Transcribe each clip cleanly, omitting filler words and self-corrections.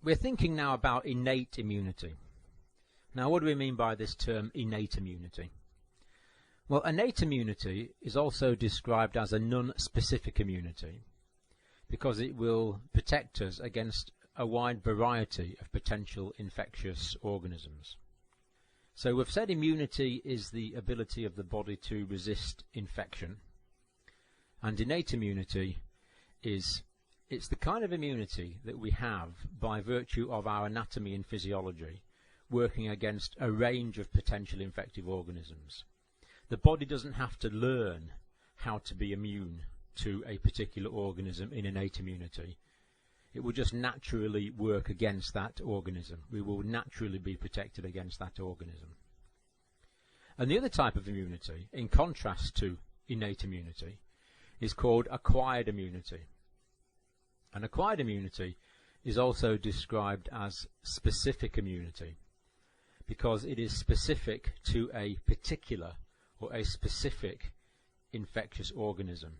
We're thinking now about innate immunity. Now, what do we mean by this term innate immunity? Well, innate immunity is also described as a non-specific immunity because it will protect us against a wide variety of potential infectious organisms. So we've said immunity is the ability of the body to resist infection, and innate immunity it's the kind of immunity that we have by virtue of our anatomy and physiology working against a range of potential infective organisms. The body doesn't have to learn how to be immune to a particular organism in innate immunity. It will just naturally work against that organism. We will naturally be protected against that organism. And the other type of immunity, in contrast to innate immunity, is called acquired immunity. And acquired immunity is also described as specific immunity because it is specific to a particular or a specific infectious organism.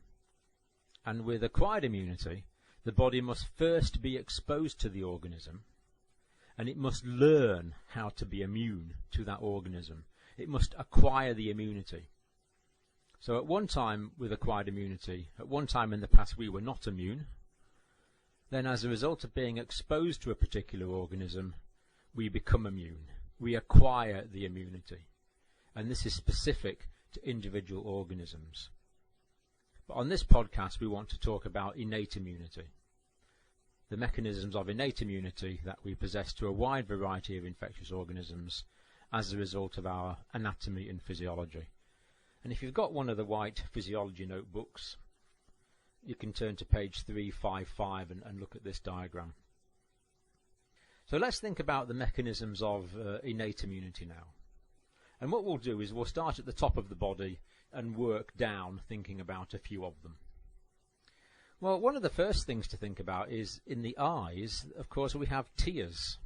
And with acquired immunity, the body must first be exposed to the organism, and it must learn how to be immune to that organism. It must acquire the immunity. So at one time with acquired immunity, at one time in the past we were not immune. Then as a result of being exposed to a particular organism, we become immune. We acquire the immunity. And this is specific to individual organisms. But on this podcast we want to talk about innate immunity, the mechanisms of innate immunity that we possess to a wide variety of infectious organisms as a result of our anatomy and physiology. And if you've got one of the white physiology notebooks, you can turn to page 355 and look at this diagram. So let's think about the mechanisms of innate immunity now. And what we'll do is we'll start at the top of the body and work down, thinking about a few of them. Well, one of the first things to think about is in the eyes, of course, we have tears.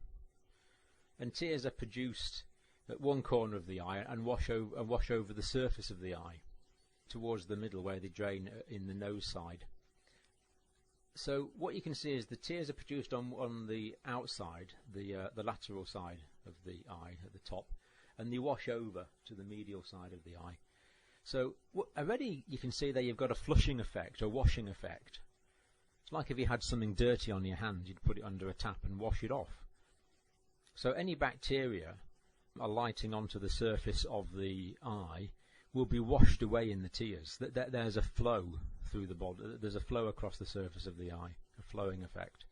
And tears are produced at one corner of the eye and wash over the surface of the eye towards the middle where they drain in the nose side. So what you can see is the tears are produced on the outside, the lateral side of the eye at the top, and they wash over to the medial side of the eye. So already you can see there you've got a flushing effect, a washing effect. It's like if you had something dirty on your hand, you'd put it under a tap and wash it off. So any bacteria alighting onto the surface of the eye will be washed away in the tears. There's a flow through the body. There's a flow across the surface of the eye, a flowing effect.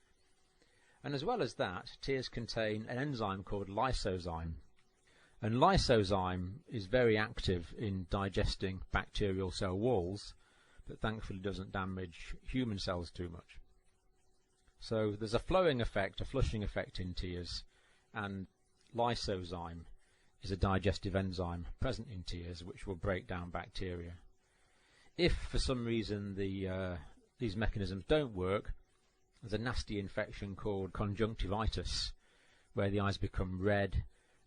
And as well as that, tears contain an enzyme called lysozyme. And lysozyme is very active in digesting bacterial cell walls, but thankfully doesn't damage human cells too much. So there's a flowing effect, a flushing effect in tears, and lysozyme is a digestive enzyme present in tears which will break down bacteria. If for some reason these mechanisms don't work, there's a nasty infection called conjunctivitis where the eyes become red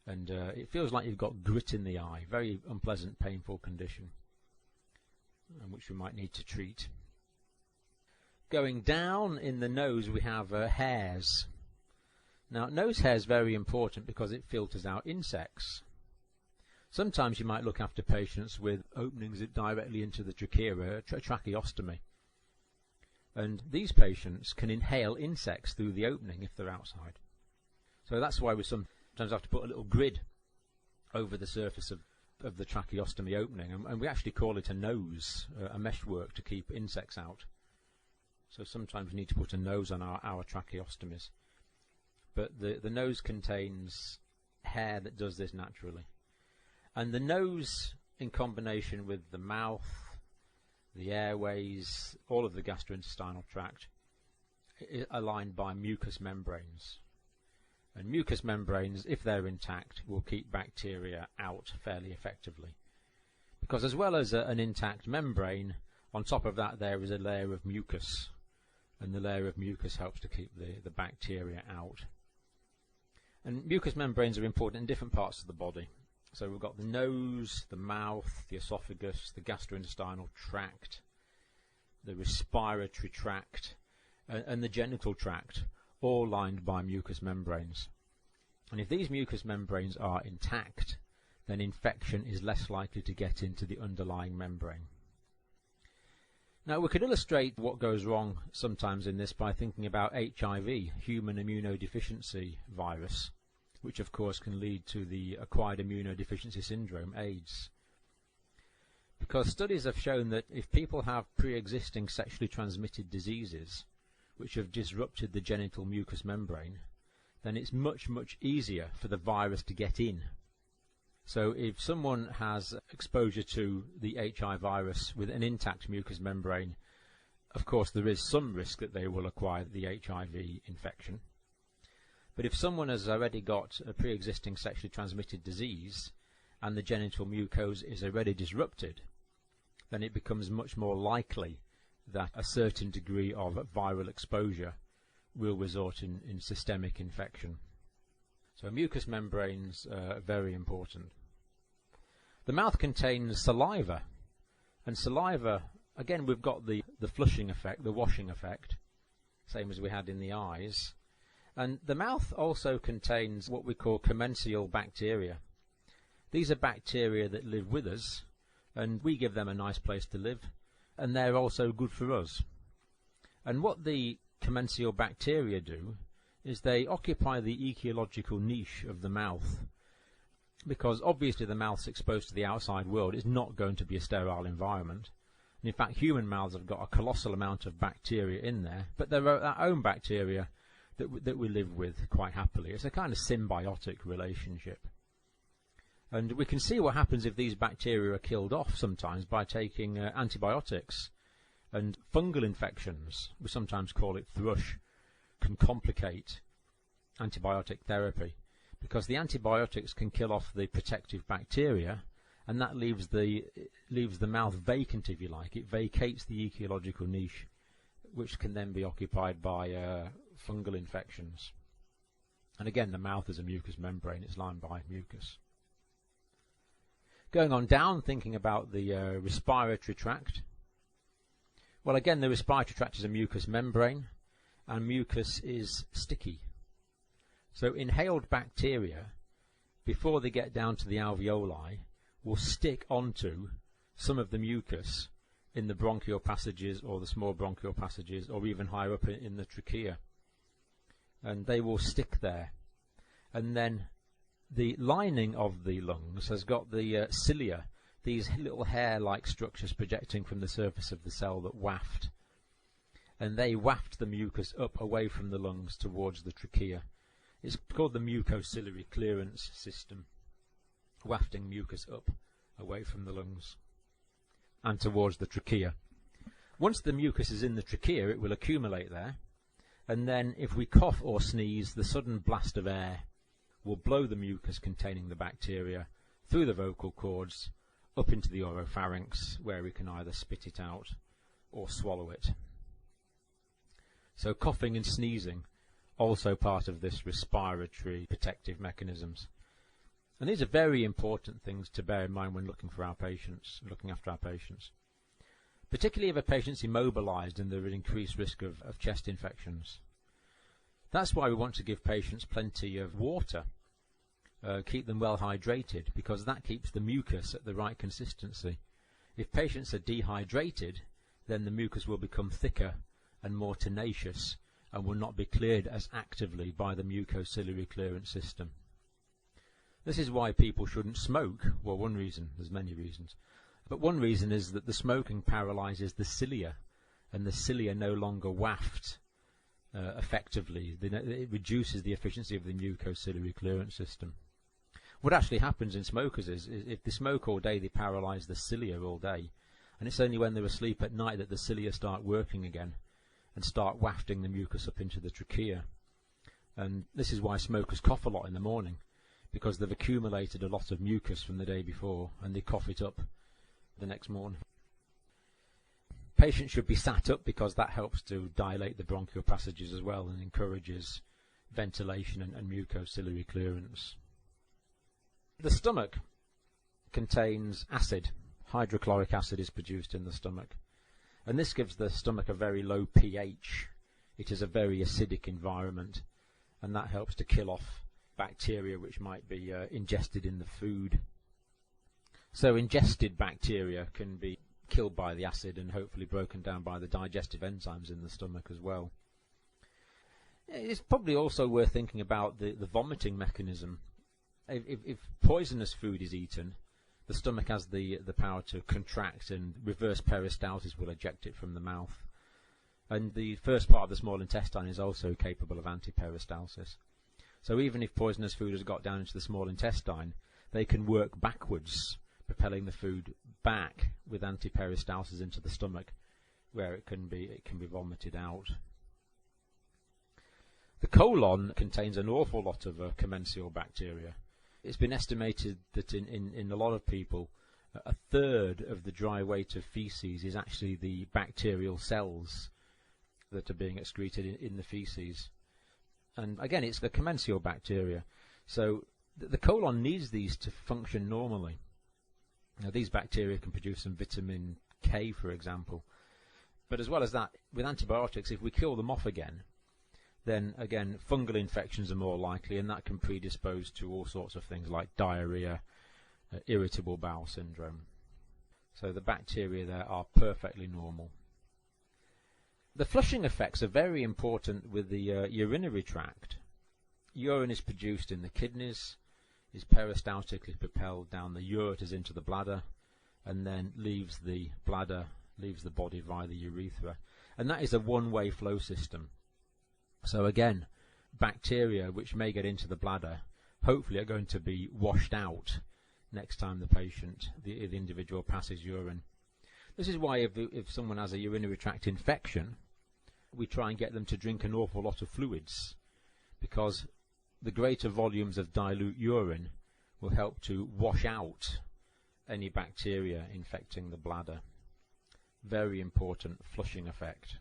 and it feels like you've got grit in the eye, very unpleasant, painful condition, which we might need to treat. Going down in the nose we have hairs. Now nose hair is very important because it filters out insects. Sometimes you might look after patients with openings directly into the trachea, tracheostomy. And these patients can inhale insects through the opening if they're outside. So that's why we sometimes have to put a little grid over the surface of the tracheostomy opening. And we actually call it a nose, a meshwork to keep insects out. So sometimes we need to put a nose on our tracheostomies. But the nose contains hair that does this naturally. And the nose, in combination with the mouth, the airways, all of the gastrointestinal tract, are lined by mucous membranes. And mucous membranes, if they're intact, will keep bacteria out fairly effectively. Because as well as an intact membrane, on top of that there is a layer of mucus. And the layer of mucus helps to keep the bacteria out. And mucous membranes are important in different parts of the body. So we've got the nose, the mouth, the esophagus, the gastrointestinal tract, the respiratory tract, and the genital tract, all lined by mucous membranes. And if these mucous membranes are intact, then infection is less likely to get into the underlying membrane. Now, we could illustrate what goes wrong sometimes in this by thinking about HIV, human immunodeficiency virus, which of course can lead to the acquired immunodeficiency syndrome, AIDS. Because studies have shown that if people have pre-existing sexually transmitted diseases which have disrupted the genital mucous membrane, then it's much, much easier for the virus to get in. So if someone has exposure to the HIV virus with an intact mucous membrane, of course there is some risk that they will acquire the HIV infection. But if someone has already got a pre-existing sexually transmitted disease and the genital mucosa is already disrupted, then it becomes much more likely that a certain degree of viral exposure will result in systemic infection. So mucous membranes are very important. The mouth contains saliva, and saliva, again we've got the flushing effect, the washing effect, same as we had in the eyes. And the mouth also contains what we call commensal bacteria. These are bacteria that live with us, and we give them a nice place to live, and they're also good for us. And what the commensal bacteria do is they occupy the ecological niche of the mouth, because obviously the mouth's exposed to the outside world. It's not going to be a sterile environment. And in fact, human mouths have got a colossal amount of bacteria in there, but they're our own bacteria that we live with quite happily. It's a kind of symbiotic relationship. And we can see what happens if these bacteria are killed off sometimes by taking antibiotics. And fungal infections, we sometimes call it thrush, can complicate antibiotic therapy, because the antibiotics can kill off the protective bacteria, and that leaves the mouth vacant, if you like. It vacates the ecological niche, which can then be occupied by fungal infections. And again, the mouth is a mucous membrane. It's lined by mucus. Going on down, thinking about the respiratory tract. Well, again, the respiratory tract is a mucous membrane, and mucus is sticky. So inhaled bacteria, before they get down to the alveoli, will stick onto some of the mucus in the bronchial passages or the small bronchial passages, or even higher up in the trachea. And they will stick there. And then the lining of the lungs has got the cilia, these little hair-like structures projecting from the surface of the cell that waft. And they waft the mucus up away from the lungs towards the trachea. It's called the mucociliary clearance system, wafting mucus up away from the lungs and towards the trachea. Once the mucus is in the trachea, it will accumulate there, and then if we cough or sneeze, the sudden blast of air will blow the mucus containing the bacteria through the vocal cords up into the oropharynx, where we can either spit it out or swallow it. So coughing and sneezing, also part of this respiratory protective mechanisms. And these are very important things to bear in mind when looking after our patients. Particularly if a patient's immobilized and they're at increased risk of chest infections. That's why we want to give patients plenty of water, keep them well hydrated, because that keeps the mucus at the right consistency. If patients are dehydrated, then the mucus will become thicker and more tenacious, and will not be cleared as actively by the mucociliary clearance system. This is why people shouldn't smoke. Well, one reason, there's many reasons, but one reason is that the smoking paralyzes the cilia, and the cilia no longer waft effectively. It reduces the efficiency of the mucociliary clearance system. What actually happens in smokers is if they smoke all day, they paralyze the cilia all day, and it's only when they're asleep at night that the cilia start working again and start wafting the mucus up into the trachea. And this is why smokers cough a lot in the morning, because they've accumulated a lot of mucus from the day before, and they cough it up the next morning. Patients should be sat up, because that helps to dilate the bronchial passages as well and encourages ventilation and mucociliary clearance. The stomach contains acid. Hydrochloric acid is produced in the stomach, and this gives the stomach a very low pH. it is a very acidic environment, and that helps to kill off bacteria which might be ingested in the food. So ingested bacteria can be killed by the acid and hopefully broken down by the digestive enzymes in the stomach as well. It's probably also worth thinking about the vomiting mechanism. If poisonous food is eaten, the stomach has the power to contract, and reverse peristalsis will eject it from the mouth. And the first part of the small intestine is also capable of antiperistalsis. So even if poisonous food has got down into the small intestine, they can work backwards, propelling the food back with antiperistalsis into the stomach, where it can be vomited out. The colon contains an awful lot of commensal bacteria. It's been estimated that in a lot of people, a third of the dry weight of feces is actually the bacterial cells that are being excreted in the feces. And again, it's the commensal bacteria. So the colon needs these to function normally. Now, these bacteria can produce some vitamin K, for example. But as well as that, with antibiotics, if we kill them off again, then again, fungal infections are more likely, and that can predispose to all sorts of things like diarrhea, irritable bowel syndrome. So the bacteria there are perfectly normal. The flushing effects are very important with the urinary tract. Urine is produced in the kidneys, is peristaltically propelled down the ureters into the bladder, and then leaves the body via the urethra. And that is a one-way flow system. So again, bacteria which may get into the bladder hopefully are going to be washed out next time the individual passes urine. This is why if someone has a urinary tract infection, we try and get them to drink an awful lot of fluids, because the greater volumes of dilute urine will help to wash out any bacteria infecting the bladder. Very important flushing effect.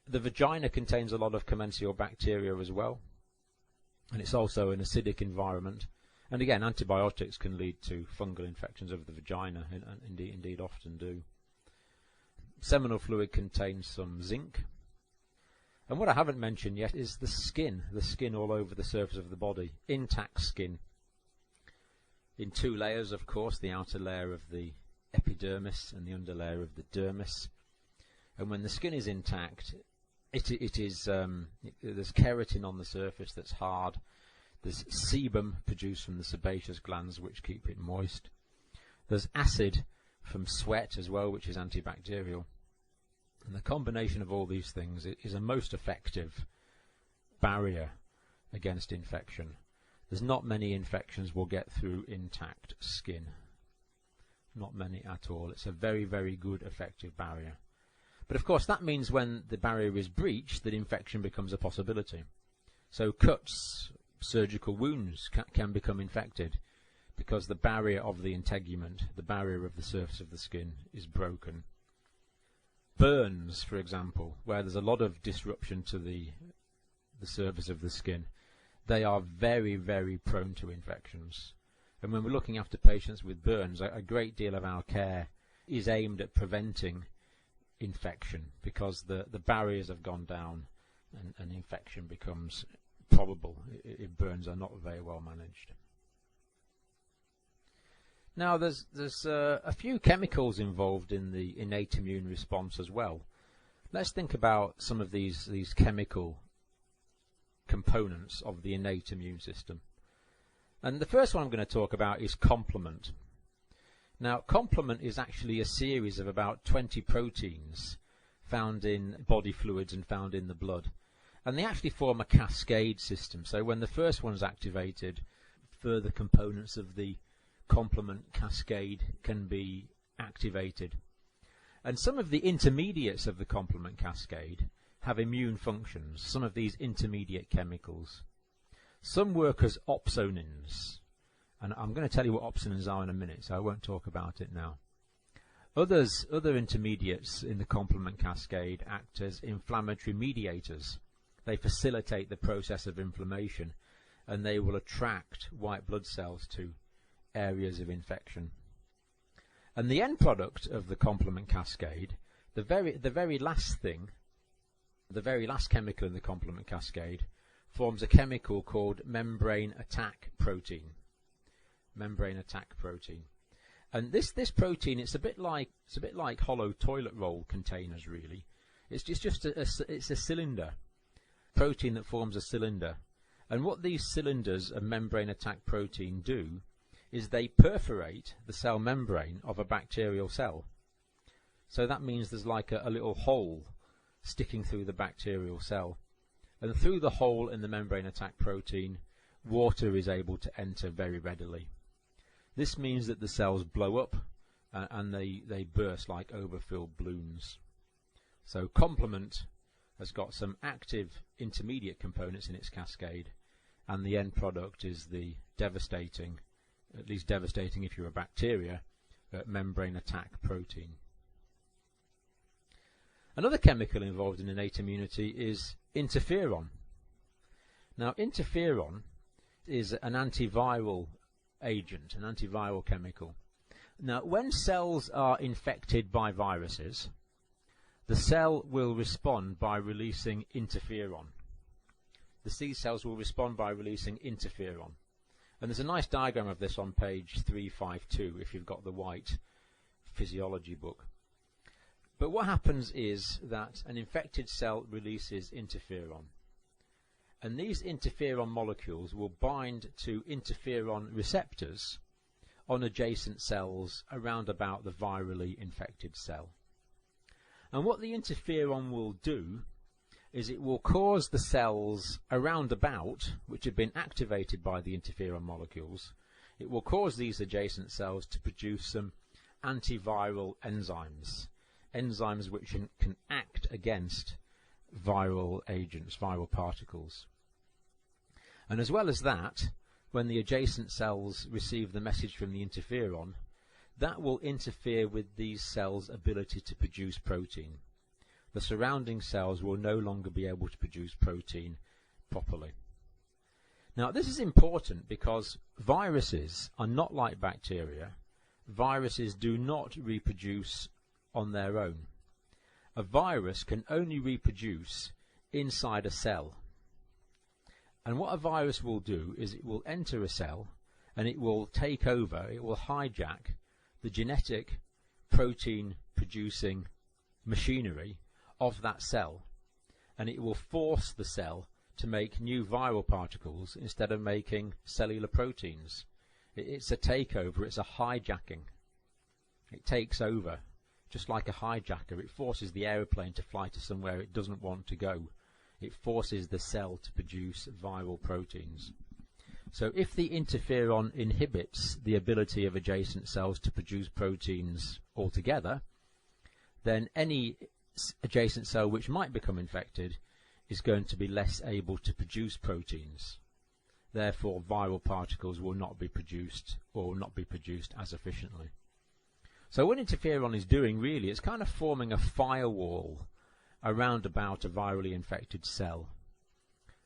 The vagina contains a lot of commensal bacteria as well, and it's also an acidic environment. And again, antibiotics can lead to fungal infections of the vagina, and indeed often do. Seminal fluid contains some zinc. And what I haven't mentioned yet is the skin all over the surface of the body, intact skin. In two layers, of course, the outer layer of the epidermis and the underlayer of the dermis. And when the skin is intact, there's keratin on the surface that's hard. There's sebum produced from the sebaceous glands which keep it moist. There's acid from sweat as well, which is antibacterial. And the combination of all these things is a most effective barrier against infection. There's not many infections will get through intact skin. Not many at all. It's a very, very good effective barrier. But of course that means when the barrier is breached that infection becomes a possibility. So cuts, surgical wounds can become infected because the barrier of the integument, the barrier of the surface of the skin, is broken. Burns, for example, where there's a lot of disruption to the surface of the skin, they are very, very prone to infections. And when we're looking after patients with burns, a great deal of our care is aimed at preventing infection, because the barriers have gone down and infection becomes probable if burns are not very well managed. Now there's a few chemicals involved in the innate immune response as well. Let's think about some of these chemical components of the innate immune system. And the first one I'm going to talk about is complement. Now, complement is actually a series of about 20 proteins found in body fluids and found in the blood. And they actually form a cascade system. So when the first one's activated, further components of the complement cascade can be activated. And some of the intermediates of the complement cascade have immune functions, some of these intermediate chemicals. Some work as opsonins. And I'm going to tell you what opsonins are in a minute, so I won't talk about it now. Other intermediates in the complement cascade act as inflammatory mediators. They facilitate the process of inflammation, and they will attract white blood cells to areas of infection. And the end product of the complement cascade, the very last thing the very last chemical in the complement cascade, forms a chemical called membrane attack protein. Membrane attack protein. And this protein, it's a bit like hollow toilet roll containers, really. It's just it's a cylinder, protein that forms a cylinder. And what these cylinders of membrane attack protein do is they perforate the cell membrane of a bacterial cell. So that means there's like a little hole sticking through the bacterial cell. And through the hole in the membrane attack protein, water is able to enter very readily. This means that the cells blow up and they burst like overfilled balloons. So complement has got some active intermediate components in its cascade, and the end product is the devastating, at least devastating if you're a bacteria, membrane attack protein. Another chemical involved in innate immunity is interferon. Now, interferon is an antiviral agent, an antiviral chemical. Now, when cells are infected by viruses, the cell will respond by releasing interferon. The C cells will respond by releasing interferon. And there's a nice diagram of this on page 352 if you've got the white physiology book. But what happens is that an infected cell releases interferon. And these interferon molecules will bind to interferon receptors on adjacent cells around about the virally infected cell. And what the interferon will do is it will cause the cells around about, which have been activated by the interferon molecules, it will cause these adjacent cells to produce some antiviral enzymes, enzymes which can act against viral agents, viral particles. And as well as that, when the adjacent cells receive the message from the interferon, that will interfere with these cells' ability to produce protein. The surrounding cells will no longer be able to produce protein properly. Now, this is important because viruses are not like bacteria. Viruses do not reproduce on their own. A virus can only reproduce inside a cell. And what a virus will do is it will enter a cell and it will take over, it will hijack the genetic protein producing machinery of that cell, and it will force the cell to make new viral particles instead of making cellular proteins. It's a takeover, it's a hijacking. It takes over, just like a hijacker. It forces the aeroplane to fly to somewhere it doesn't want to go. It forces the cell to produce viral proteins. So if the interferon inhibits the ability of adjacent cells to produce proteins altogether, then any adjacent cell which might become infected is going to be less able to produce proteins. Therefore, viral particles will not be produced, or will not be produced as efficiently. So what interferon is doing really, it's kind of forming a firewall around about a virally infected cell.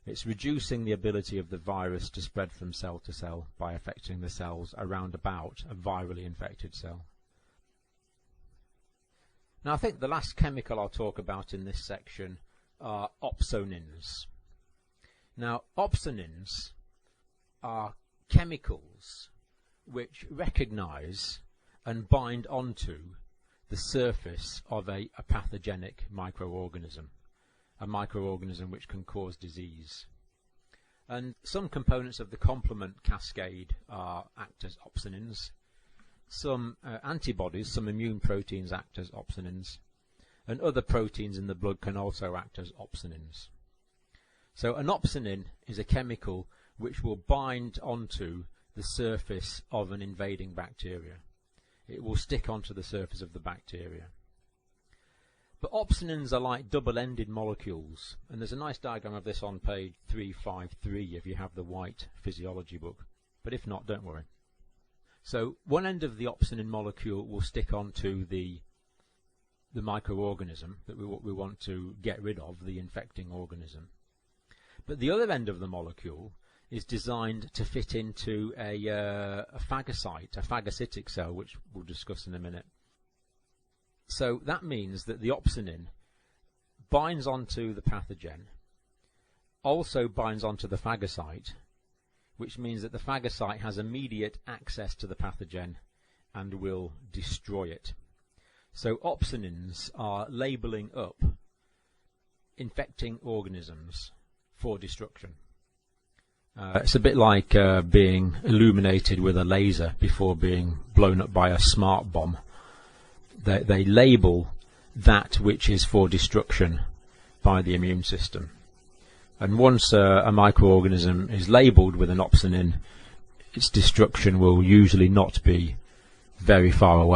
It's reducing the ability of the virus to spread from cell to cell by affecting the cells around about a virally infected cell. Now, I think the last chemical I'll talk about in this section are opsonins. Now, opsonins are chemicals which recognize and bind onto the surface of a pathogenic microorganism, a microorganism which can cause disease. And some components of the complement cascade act as opsonins. Some antibodies, some immune proteins act as opsonins, and other proteins in the blood can also act as opsonins. So an opsonin is a chemical which will bind onto the surface of an invading bacteria. It will stick onto the surface of the bacteria. But opsonins are like double-ended molecules, and there's a nice diagram of this on page 353 if you have the white physiology book, but if not, don't worry. So one end of the opsonin molecule will stick onto the microorganism that we want to get rid of, the infecting organism. But the other end of the molecule is designed to fit into a phagocyte, a phagocytic cell, which we'll discuss in a minute. So that means that the opsonin binds onto the pathogen, also binds onto the phagocyte, which means that the phagocyte has immediate access to the pathogen and will destroy it. So opsonins are labeling up infecting organisms for destruction. It's a bit like being illuminated with a laser before being blown up by a smart bomb. They label that which is for destruction by the immune system. And once a microorganism is labelled with an opsonin, its destruction will usually not be very far away.